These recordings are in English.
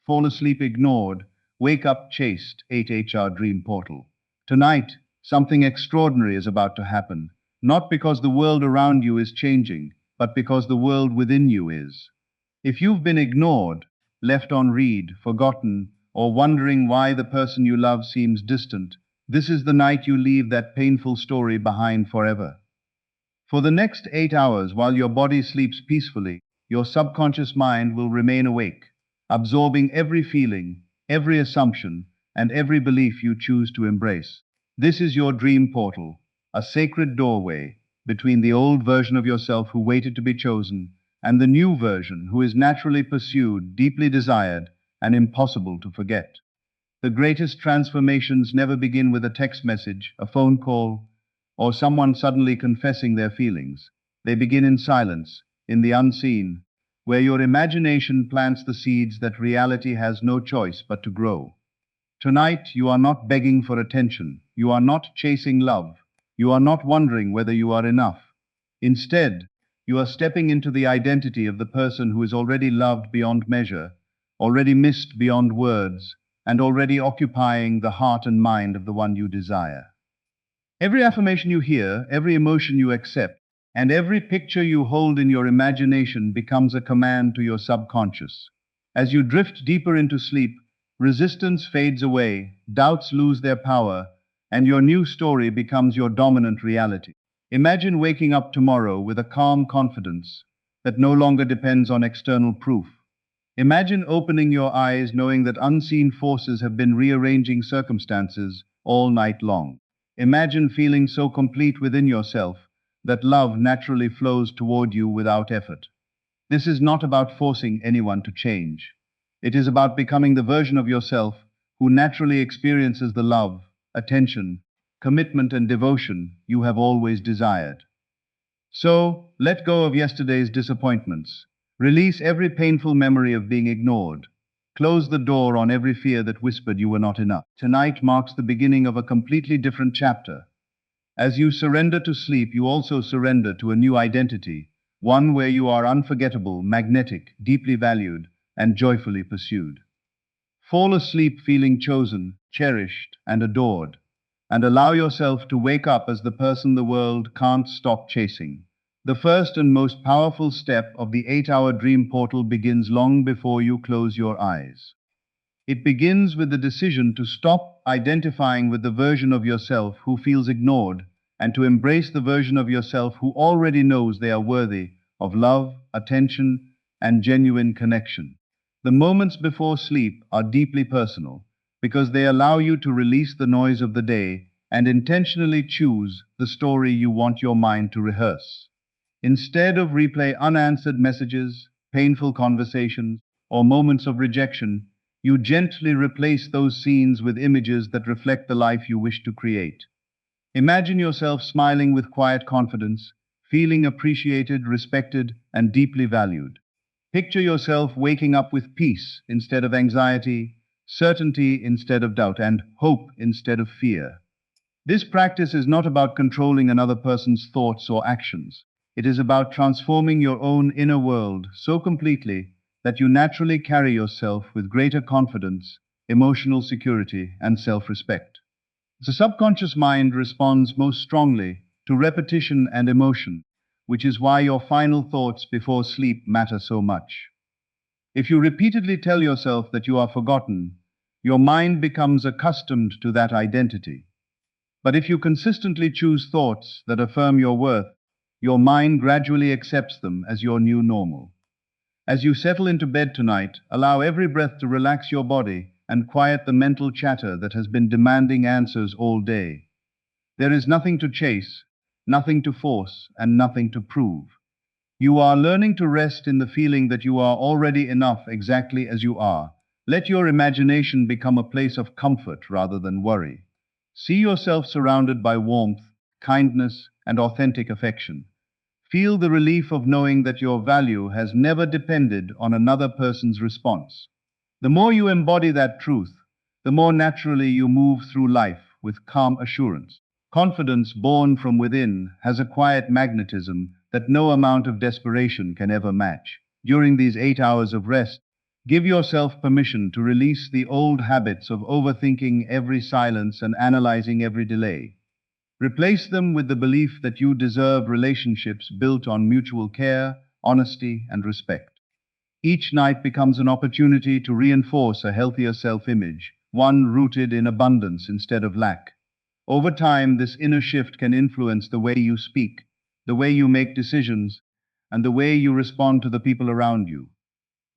fall asleep ignored, wake up chased, 8HR dream portal. Tonight, something extraordinary is about to happen, not because the world around you is changing, but because the world within you is. If you've been ignored, left on read, forgotten, or wondering why the person you love seems distant, this is the night you leave that painful story behind forever. For the next 8 hours, while your body sleeps peacefully, your subconscious mind will remain awake, absorbing every feeling, every assumption, and every belief you choose to embrace. This is your dream portal, a sacred doorway between the old version of yourself who waited to be chosen and the new version who is naturally pursued, deeply desired, and impossible to forget. The greatest transformations never begin with a text message, a phone call, or someone suddenly confessing their feelings. They begin in silence, in the unseen, where your imagination plants the seeds that reality has no choice but to grow. Tonight, you are not begging for attention. You are not chasing love. You are not wondering whether you are enough. Instead, you are stepping into the identity of the person who is already loved beyond measure, already missed beyond words, and already occupying the heart and mind of the one you desire. Every affirmation you hear, every emotion you accept, and every picture you hold in your imagination becomes a command to your subconscious. As you drift deeper into sleep, resistance fades away, doubts lose their power, and your new story becomes your dominant reality. Imagine waking up tomorrow with a calm confidence that no longer depends on external proof. Imagine opening your eyes knowing that unseen forces have been rearranging circumstances all night long. Imagine feeling so complete within yourself that love naturally flows toward you without effort. This is not about forcing anyone to change. It is about becoming the version of yourself who naturally experiences the love, attention, commitment, and devotion you have always desired. So, let go of yesterday's disappointments. Release every painful memory of being ignored. Close the door on every fear that whispered you were not enough. Tonight marks the beginning of a completely different chapter. As you surrender to sleep, you also surrender to a new identity, one where you are unforgettable, magnetic, deeply valued, and joyfully pursued. Fall asleep feeling chosen, cherished, and adored, and allow yourself to wake up as the person the world can't stop chasing. The first and most powerful step of the 8-hour dream portal begins long before you close your eyes. It begins with the decision to stop identifying with the version of yourself who feels ignored and to embrace the version of yourself who already knows they are worthy of love, attention, and genuine connection. The moments before sleep are deeply personal because they allow you to release the noise of the day and intentionally choose the story you want your mind to rehearse. Instead of replay unanswered messages, painful conversations, or moments of rejection, you gently replace those scenes with images that reflect the life you wish to create. Imagine yourself smiling with quiet confidence, feeling appreciated, respected, and deeply valued. Picture yourself waking up with peace instead of anxiety, certainty instead of doubt, and hope instead of fear. This practice is not about controlling another person's thoughts or actions. It is about transforming your own inner world so completely that you naturally carry yourself with greater confidence, emotional security, and self-respect. The subconscious mind responds most strongly to repetition and emotion, which is why your final thoughts before sleep matter so much. If you repeatedly tell yourself that you are forgotten, your mind becomes accustomed to that identity. But if you consistently choose thoughts that affirm your worth, your mind gradually accepts them as your new normal. As you settle into bed tonight, allow every breath to relax your body and quiet the mental chatter that has been demanding answers all day. There is nothing to chase, nothing to force, and nothing to prove. You are learning to rest in the feeling that you are already enough exactly as you are. Let your imagination become a place of comfort rather than worry. See yourself surrounded by warmth, kindness, and authentic affection. Feel the relief of knowing that your value has never depended on another person's response. The more you embody that truth, the more naturally you move through life with calm assurance. Confidence born from within has a quiet magnetism that no amount of desperation can ever match. During these 8 hours of rest, Give yourself permission to release the old habits of overthinking every silence and analyzing every delay. Replace them with the belief that you deserve relationships built on mutual care, honesty, and respect. Each night becomes an opportunity to reinforce a healthier self-image, one rooted in abundance instead of lack. Over time, this inner shift can influence the way you speak, the way you make decisions, and the way you respond to the people around you.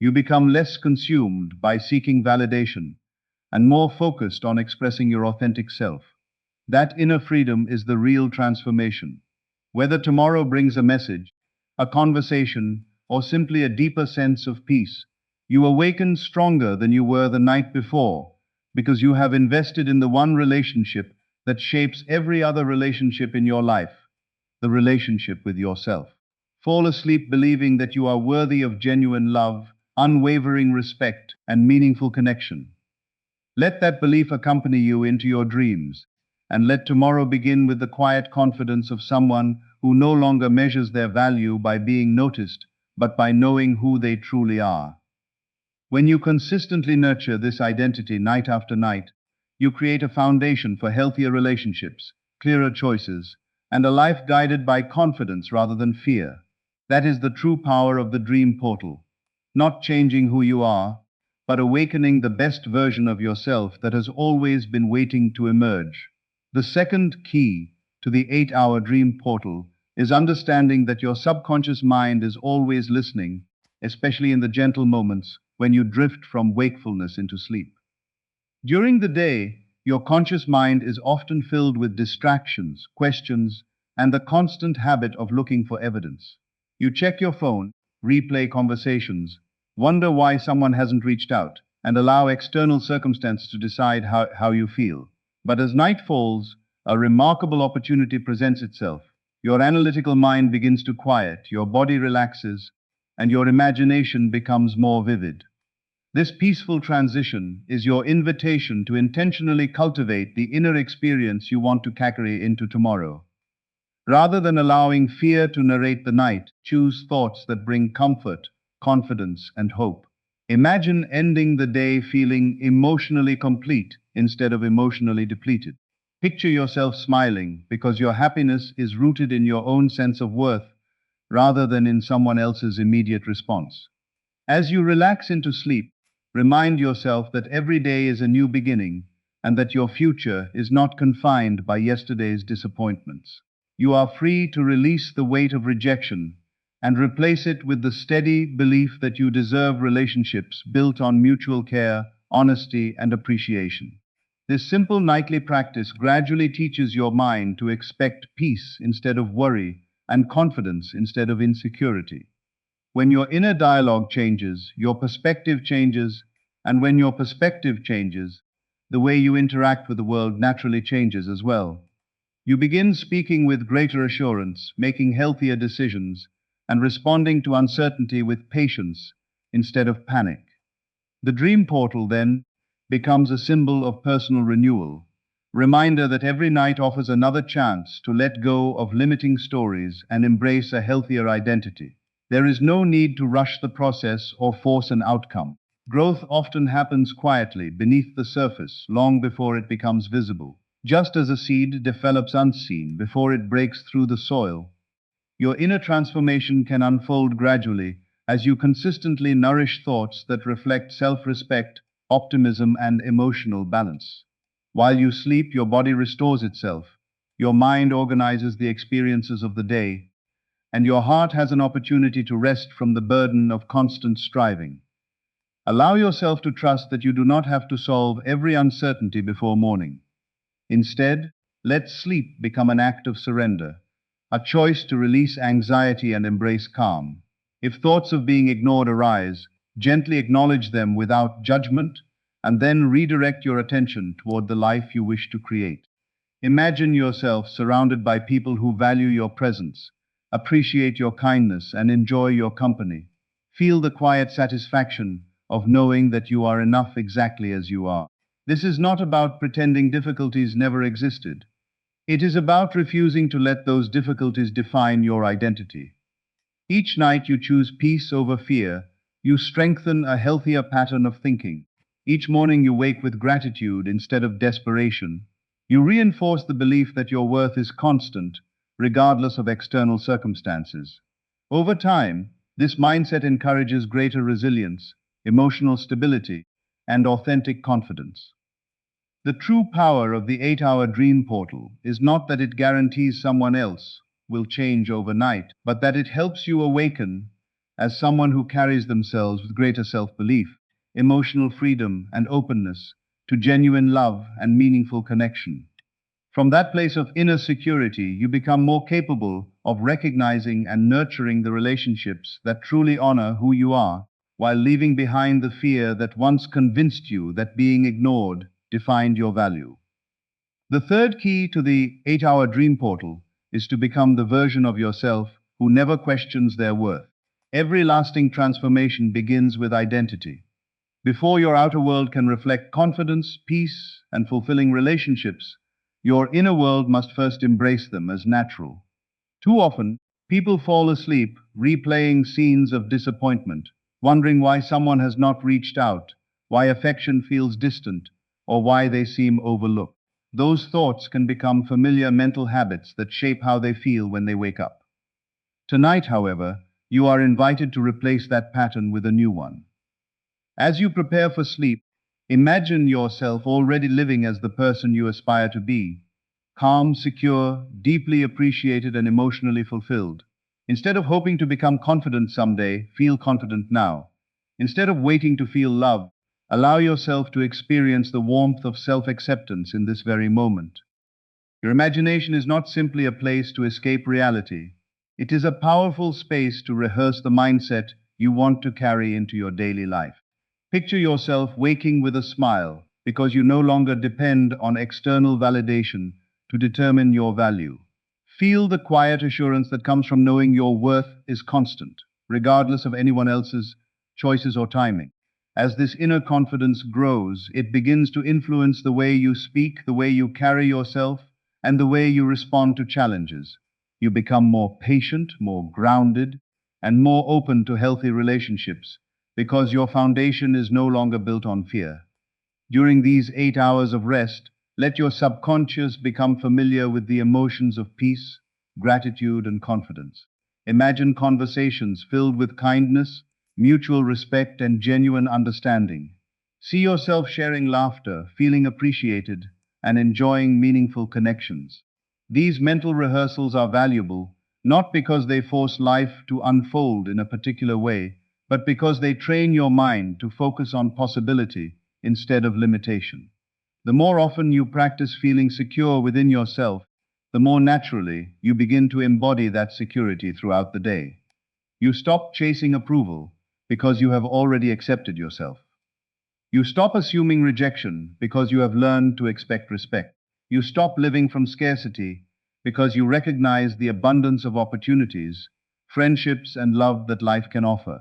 You become less consumed by seeking validation and more focused on expressing your authentic self. That inner freedom is the real transformation. Whether tomorrow brings a message, a conversation, or simply a deeper sense of peace, you awaken stronger than you were the night before because you have invested in the one relationship that shapes every other relationship in your life, the relationship with yourself. Fall asleep believing that you are worthy of genuine love, unwavering respect, and meaningful connection. Let that belief accompany you into your dreams, and let tomorrow begin with the quiet confidence of someone who no longer measures their value by being noticed, but by knowing who they truly are. When you consistently nurture this identity night after night, you create a foundation for healthier relationships, clearer choices, and a life guided by confidence rather than fear. That is the true power of the dream portal. Not changing who you are, but awakening the best version of yourself that has always been waiting to emerge. The second key to the 8-hour dream portal is understanding that your subconscious mind is always listening, especially in the gentle moments when you drift from wakefulness into sleep. During the day, your conscious mind is often filled with distractions, questions, and the constant habit of looking for evidence. You check your phone, replay conversations, wonder why someone hasn't reached out, and allow external circumstances to decide how you feel. But as night falls, a remarkable opportunity presents itself. Your analytical mind begins to quiet, your body relaxes, and your imagination becomes more vivid. This peaceful transition is your invitation to intentionally cultivate the inner experience you want to carry into tomorrow. Rather than allowing fear to narrate the night, choose thoughts that bring comfort, confidence, and hope. Imagine ending the day feeling emotionally complete instead of emotionally depleted. Picture yourself smiling because your happiness is rooted in your own sense of worth rather than in someone else's immediate response. As you relax into sleep, remind yourself that every day is a new beginning and that your future is not confined by yesterday's disappointments. You are free to release the weight of rejection and replace it with the steady belief that you deserve relationships built on mutual care, honesty, and appreciation. This simple nightly practice gradually teaches your mind to expect peace instead of worry and confidence instead of insecurity. When your inner dialogue changes, your perspective changes, and when your perspective changes, the way you interact with the world naturally changes as well. You begin speaking with greater assurance, making healthier decisions, and responding to uncertainty with patience instead of panic. The dream portal, then, becomes a symbol of personal renewal, reminder that every night offers another chance to let go of limiting stories and embrace a healthier identity. There is no need to rush the process or force an outcome. Growth often happens quietly beneath the surface, long before it becomes visible. Just as a seed develops unseen before it breaks through the soil, your inner transformation can unfold gradually as you consistently nourish thoughts that reflect self-respect, optimism, and emotional balance. While you sleep, your body restores itself, your mind organizes the experiences of the day, and your heart has an opportunity to rest from the burden of constant striving. Allow yourself to trust that you do not have to solve every uncertainty before morning. Instead, let sleep become an act of surrender, a choice to release anxiety and embrace calm. If thoughts of being ignored arise, gently acknowledge them without judgment, and then redirect your attention toward the life you wish to create. Imagine yourself surrounded by people who value your presence, appreciate your kindness, and enjoy your company. Feel the quiet satisfaction of knowing that you are enough exactly as you are. This is not about pretending difficulties never existed. It is about refusing to let those difficulties define your identity. Each night you choose peace over fear, You strengthen a healthier pattern of thinking. Each morning you wake with gratitude instead of desperation. You reinforce the belief that your worth is constant, regardless of external circumstances. Over time, this mindset encourages greater resilience, emotional stability, and authentic confidence. The true power of the 8-hour dream portal is not that it guarantees someone else will change overnight, but that it helps you awaken as someone who carries themselves with greater self-belief, emotional freedom, and openness to genuine love and meaningful connection. From that place of inner security, you become more capable of recognizing and nurturing the relationships that truly honor who you are, while leaving behind the fear that once convinced you that being ignored defined your value. The third key to the 8-hour dream portal is to become the version of yourself who never questions their worth. Every lasting transformation begins with identity. Before your outer world can reflect confidence, peace, and fulfilling relationships, your inner world must first embrace them as natural. Too often, people fall asleep replaying scenes of disappointment, wondering why someone has not reached out, why affection feels distant, or why they seem overlooked. Those thoughts can become familiar mental habits that shape how they feel when they wake up. Tonight, however, you are invited to replace that pattern with a new one. As you prepare for sleep, imagine yourself already living as the person you aspire to be: calm, secure, deeply appreciated, and emotionally fulfilled. Instead of hoping to become confident someday, feel confident now. Instead of waiting to feel love, allow yourself to experience the warmth of self-acceptance in this very moment. Your imagination is not simply a place to escape reality. It is a powerful space to rehearse the mindset you want to carry into your daily life. Picture yourself waking with a smile because you no longer depend on external validation to determine your value. Feel the quiet assurance that comes from knowing your worth is constant, regardless of anyone else's choices or timing. As this inner confidence grows, it begins to influence the way you speak, the way you carry yourself, and the way you respond to challenges. You become more patient, more grounded, and more open to healthy relationships because your foundation is no longer built on fear. During these 8 hours of rest, let your subconscious become familiar with the emotions of peace, gratitude, and confidence. Imagine conversations filled with kindness, mutual respect, and genuine understanding. See yourself sharing laughter, feeling appreciated, and enjoying meaningful connections. These mental rehearsals are valuable, not because they force life to unfold in a particular way, but because they train your mind to focus on possibility instead of limitation. The more often you practice feeling secure within yourself, the more naturally you begin to embody that security throughout the day. You stop chasing approval because you have already accepted yourself. You stop assuming rejection because you have learned to expect respect. You stop living from scarcity because you recognize the abundance of opportunities, friendships, and love that life can offer.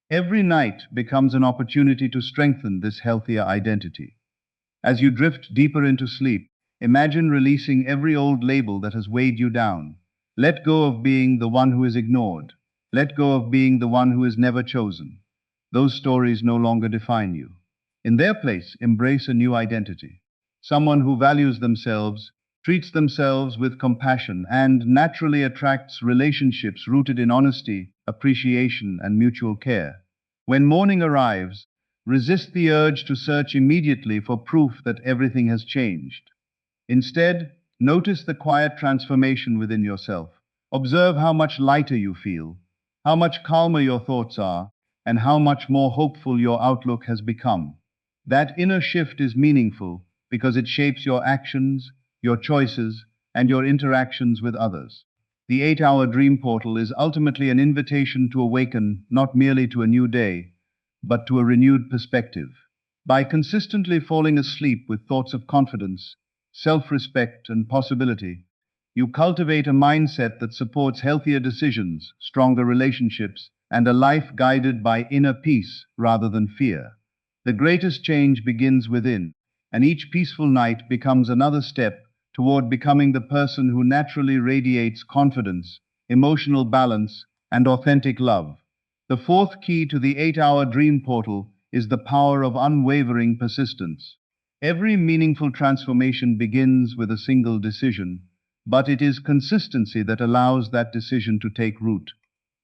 Every night becomes an opportunity to strengthen this healthier identity. As you drift deeper into sleep, imagine releasing every old label that has weighed you down. Let go of being the one who is ignored. Let go of being the one who is never chosen. Those stories no longer define you. In their place, embrace a new identity. Someone who values themselves, treats themselves with compassion, and naturally attracts relationships rooted in honesty, appreciation, and mutual care. When morning arrives, resist the urge to search immediately for proof that everything has changed. Instead, notice the quiet transformation within yourself. Observe how much lighter you feel, how much calmer your thoughts are, and how much more hopeful your outlook has become. That inner shift is meaningful because it shapes your actions, your choices, and your interactions with others. The 8-hour dream portal is ultimately an invitation to awaken not merely to a new day, but to a renewed perspective. By consistently falling asleep with thoughts of confidence, self-respect, and possibility, you cultivate a mindset that supports healthier decisions, stronger relationships, and a life guided by inner peace rather than fear. The greatest change begins within, and each peaceful night becomes another step toward becoming the person who naturally radiates confidence, emotional balance, and authentic love. The fourth key to the 8-hour dream portal is the power of unwavering persistence. Every meaningful transformation begins with a single decision, but it is consistency that allows that decision to take root.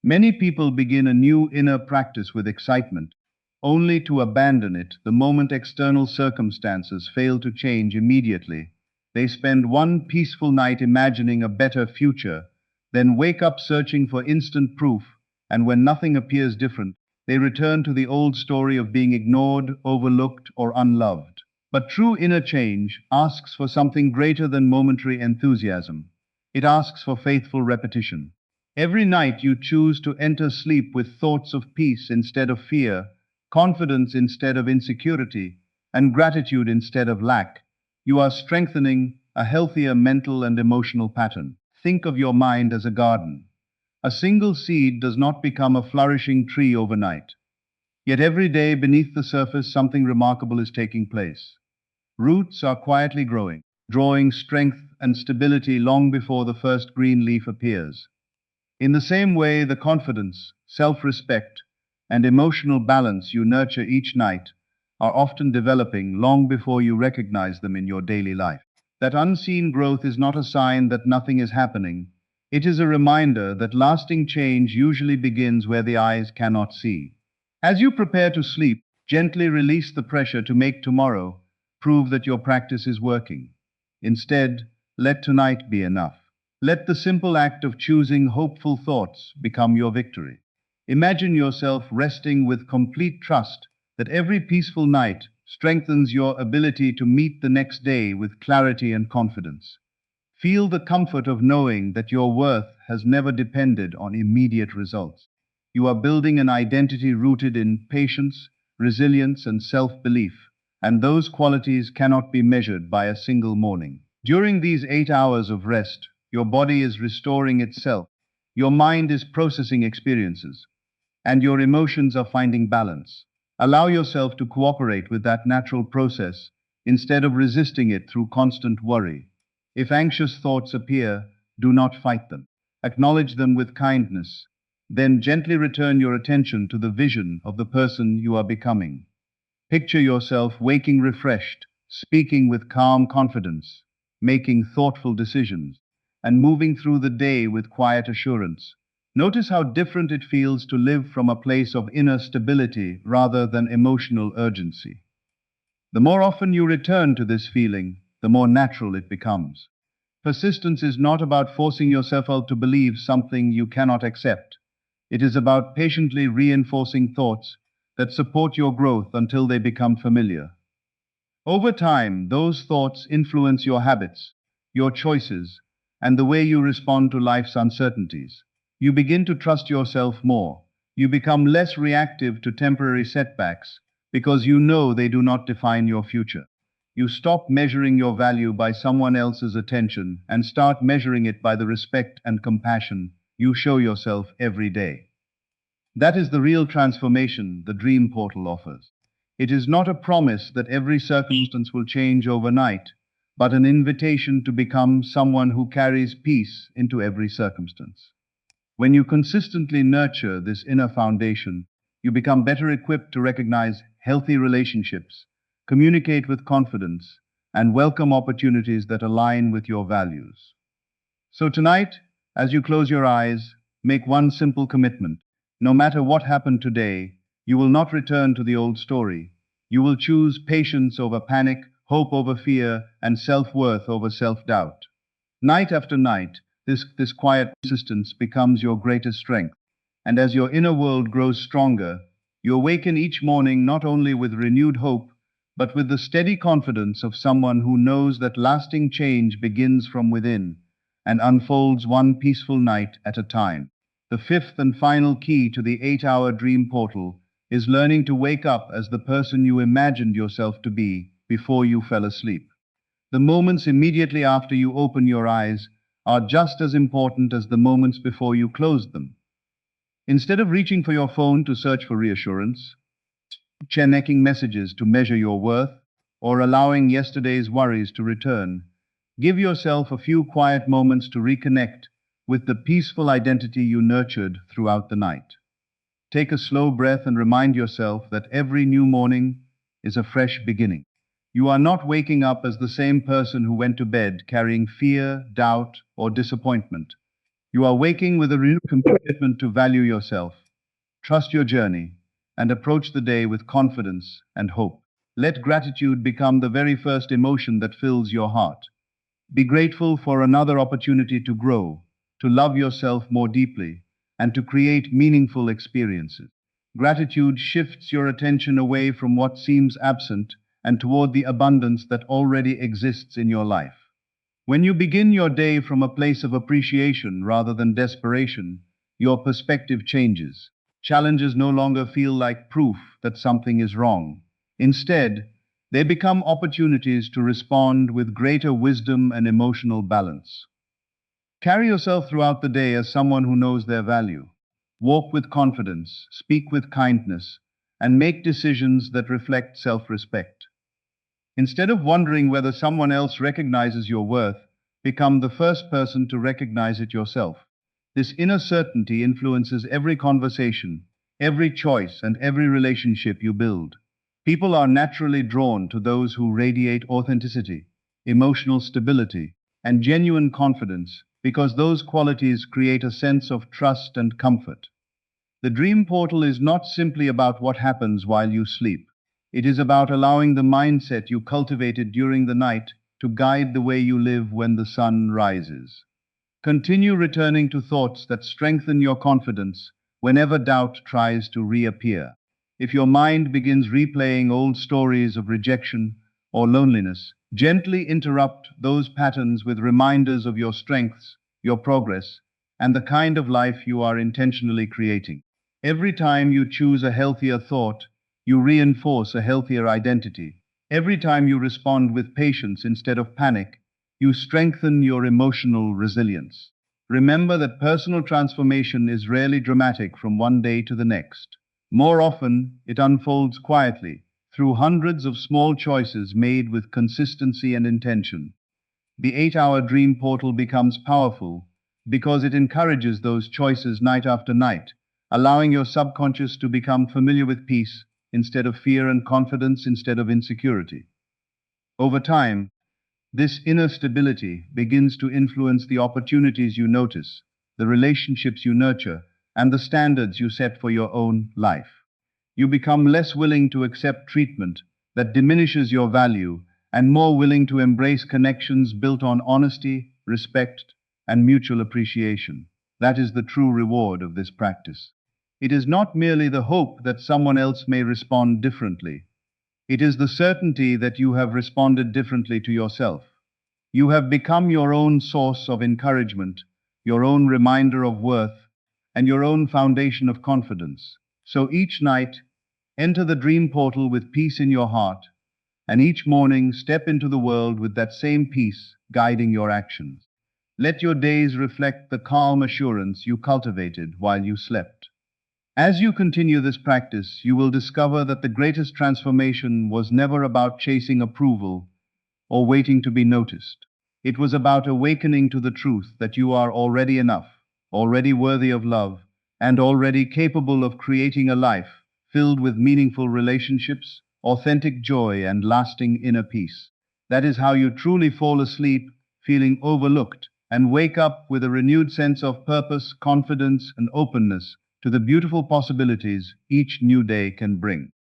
Many people begin a new inner practice with excitement, only to abandon it the moment external circumstances fail to change immediately. They spend one peaceful night imagining a better future, then wake up searching for instant proof, and when nothing appears different, they return to the old story of being ignored, overlooked, or unloved. But true inner change asks for something greater than momentary enthusiasm. It asks for faithful repetition. Every night you choose to enter sleep with thoughts of peace instead of fear, confidence instead of insecurity, and gratitude instead of lack. You are strengthening a healthier mental and emotional pattern. Think of your mind as a garden. A single seed does not become a flourishing tree overnight. Yet every day beneath the surface something remarkable is taking place. Roots are quietly growing, drawing strength and stability long before the first green leaf appears. In the same way, the confidence, self-respect, and emotional balance you nurture each night are often developing long before you recognize them in your daily life. That unseen growth is not a sign that nothing is happening. It is a reminder that lasting change usually begins where the eyes cannot see. As you prepare to sleep, gently release the pressure to make tomorrow prove that your practice is working. Instead, let tonight be enough. Let the simple act of choosing hopeful thoughts become your victory. Imagine yourself resting with complete trust that every peaceful night strengthens your ability to meet the next day with clarity and confidence. Feel the comfort of knowing that your worth has never depended on immediate results. You are building an identity rooted in patience, resilience, and self-belief, and those qualities cannot be measured by a single morning. During these 8 hours of rest, your body is restoring itself, your mind is processing experiences, and your emotions are finding balance. Allow yourself to cooperate with that natural process instead of resisting it through constant worry. If anxious thoughts appear, do not fight them. Acknowledge them with kindness. Then gently return your attention to the vision of the person you are becoming. Picture yourself waking refreshed, speaking with calm confidence, making thoughtful decisions, and moving through the day with quiet assurance. Notice how different it feels to live from a place of inner stability rather than emotional urgency. The more often you return to this feeling, the more natural it becomes. Persistence is not about forcing yourself to believe something you cannot accept. It is about patiently reinforcing thoughts that support your growth until they become familiar. Over time, those thoughts influence your habits, your choices, and the way you respond to life's uncertainties. You begin to trust yourself more. You become less reactive to temporary setbacks because you know they do not define your future. You stop measuring your value by someone else's attention and start measuring it by the respect and compassion you show yourself every day. That is the real transformation the dream portal offers. It is not a promise that every circumstance will change overnight, but an invitation to become someone who carries peace into every circumstance. When you consistently nurture this inner foundation, you become better equipped to recognize healthy relationships, communicate with confidence, and welcome opportunities that align with your values. So tonight, as you close your eyes, make one simple commitment. No matter what happened today, you will not return to the old story. You will choose patience over panic, hope over fear, and self-worth over self-doubt. Night after night, this quiet persistence becomes your greatest strength. And as your inner world grows stronger, you awaken each morning not only with renewed hope, but with the steady confidence of someone who knows that lasting change begins from within and unfolds one peaceful night at a time. The fifth and final key to the 8-hour dream portal is learning to wake up as the person you imagined yourself to be before you fell asleep. The moments immediately after you open your eyes are just as important as the moments before you closed them. Instead of reaching for your phone to search for reassurance, checking messages to measure your worth, or allowing yesterday's worries to return, give yourself a few quiet moments to reconnect with the peaceful identity you nurtured throughout the night. Take a slow breath and remind yourself that every new morning is a fresh beginning. You are not waking up as the same person who went to bed carrying fear, doubt, or disappointment. You are waking with a renewed commitment to value yourself, trust your journey, and approach the day with confidence and hope. Let gratitude become the very first emotion that fills your heart. Be grateful for another opportunity to grow, to love yourself more deeply, and to create meaningful experiences. Gratitude shifts your attention away from what seems absent and toward the abundance that already exists in your life. When you begin your day from a place of appreciation rather than desperation, your perspective changes. Challenges no longer feel like proof that something is wrong. Instead, they become opportunities to respond with greater wisdom and emotional balance. Carry yourself throughout the day as someone who knows their value. Walk with confidence, speak with kindness, and make decisions that reflect self-respect. Instead of wondering whether someone else recognizes your worth, become the first person to recognize it yourself. This inner certainty influences every conversation, every choice, and every relationship you build. People are naturally drawn to those who radiate authenticity, emotional stability, and genuine confidence because those qualities create a sense of trust and comfort. The dream portal is not simply about what happens while you sleep. It is about allowing the mindset you cultivated during the night to guide the way you live when the sun rises. Continue returning to thoughts that strengthen your confidence whenever doubt tries to reappear. If your mind begins replaying old stories of rejection or loneliness, gently interrupt those patterns with reminders of your strengths, your progress, and the kind of life you are intentionally creating. Every time you choose a healthier thought, you reinforce a healthier identity. Every time you respond with patience instead of panic, you strengthen your emotional resilience. Remember that personal transformation is rarely dramatic from one day to the next. More often, it unfolds quietly, through hundreds of small choices made with consistency and intention. The 8-hour dream portal becomes powerful because it encourages those choices night after night, allowing your subconscious to become familiar with peace instead of fear and confidence instead of insecurity. Over time, this inner stability begins to influence the opportunities you notice, the relationships you nurture, and the standards you set for your own life. You become less willing to accept treatment that diminishes your value and more willing to embrace connections built on honesty, respect, and mutual appreciation. That is the true reward of this practice. It is not merely the hope that someone else may respond differently. It is the certainty that you have responded differently to yourself. You have become your own source of encouragement, your own reminder of worth, and your own foundation of confidence. So each night, enter the dream portal with peace in your heart, and each morning step into the world with that same peace guiding your actions. Let your days reflect the calm assurance you cultivated while you slept. As you continue this practice, you will discover that the greatest transformation was never about chasing approval or waiting to be noticed. It was about awakening to the truth that you are already enough, already worthy of love, and already capable of creating a life filled with meaningful relationships, authentic joy, and lasting inner peace. That is how you truly fall asleep, feeling overlooked, and wake up with a renewed sense of purpose, confidence, and openness to the beautiful possibilities each new day can bring.